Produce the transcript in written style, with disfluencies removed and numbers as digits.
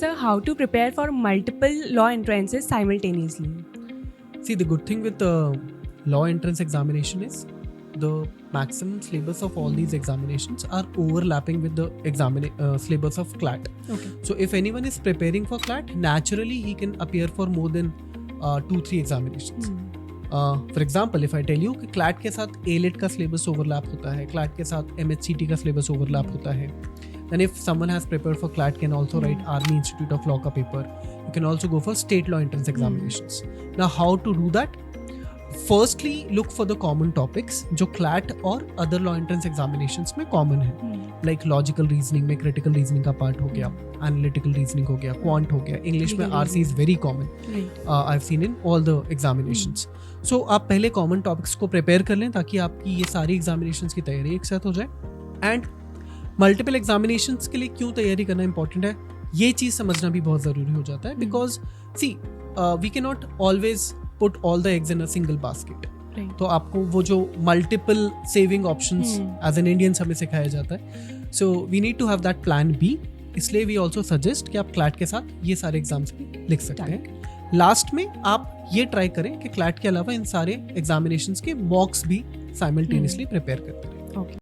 Sir, how to prepare for multiple law entrances simultaneously? See, the good thing with the law entrance examination is the maximum syllabus of all these examinations are overlapping with the syllabus of CLAT. Okay. So if anyone is preparing for CLAT, naturally he can appear for more than 2-3 examinations. For example, if I tell you कि CLAT के साथ ALET का syllabus overlap होता है, CLAT के साथ MHCT का syllabus overlap होता है, then if someone has prepared for CLAT can also write Army Institute of Law का paper. You can also go for state law entrance examinations. Now how to do that? Firstly, look for the common topics जो CLAT और other law entrance examinations में common है. Like logical reasoning में critical reasoning का part हो गया, analytical reasoning हो गया, quant हो गया. English में RC is very common. I've seen in all the examinations. So आप पहले common topics को prepare कर लें ताकि आपकी ये सारी examinations की तैयारी एक साथ हो जाए. And मल्टीपल एग्जामिनेशंस के लिए क्यों तैयारी करना इंपॉर्टेंट है, ये चीज़ समझना भी बहुत ज़रूरी हो जाता है. Because see we can not always put all the eggs in a single basket. तो आपको वो जो multiple saving options as an Indians हमें सिखाया जाता है. So we need to have that plan B. इसलिए वी ऑल्सो सजेस्ट कि आप क्लैट के साथ ये सारे एग्जाम्स भी लिख सकते हैं. लास्ट में आप ये ट्राई करें कि क्लैट के अलावा इन सारे एग्जामिनेशंस के मॉक्स भी साइमल्टेनियसली प्रिपेयर करते रहें.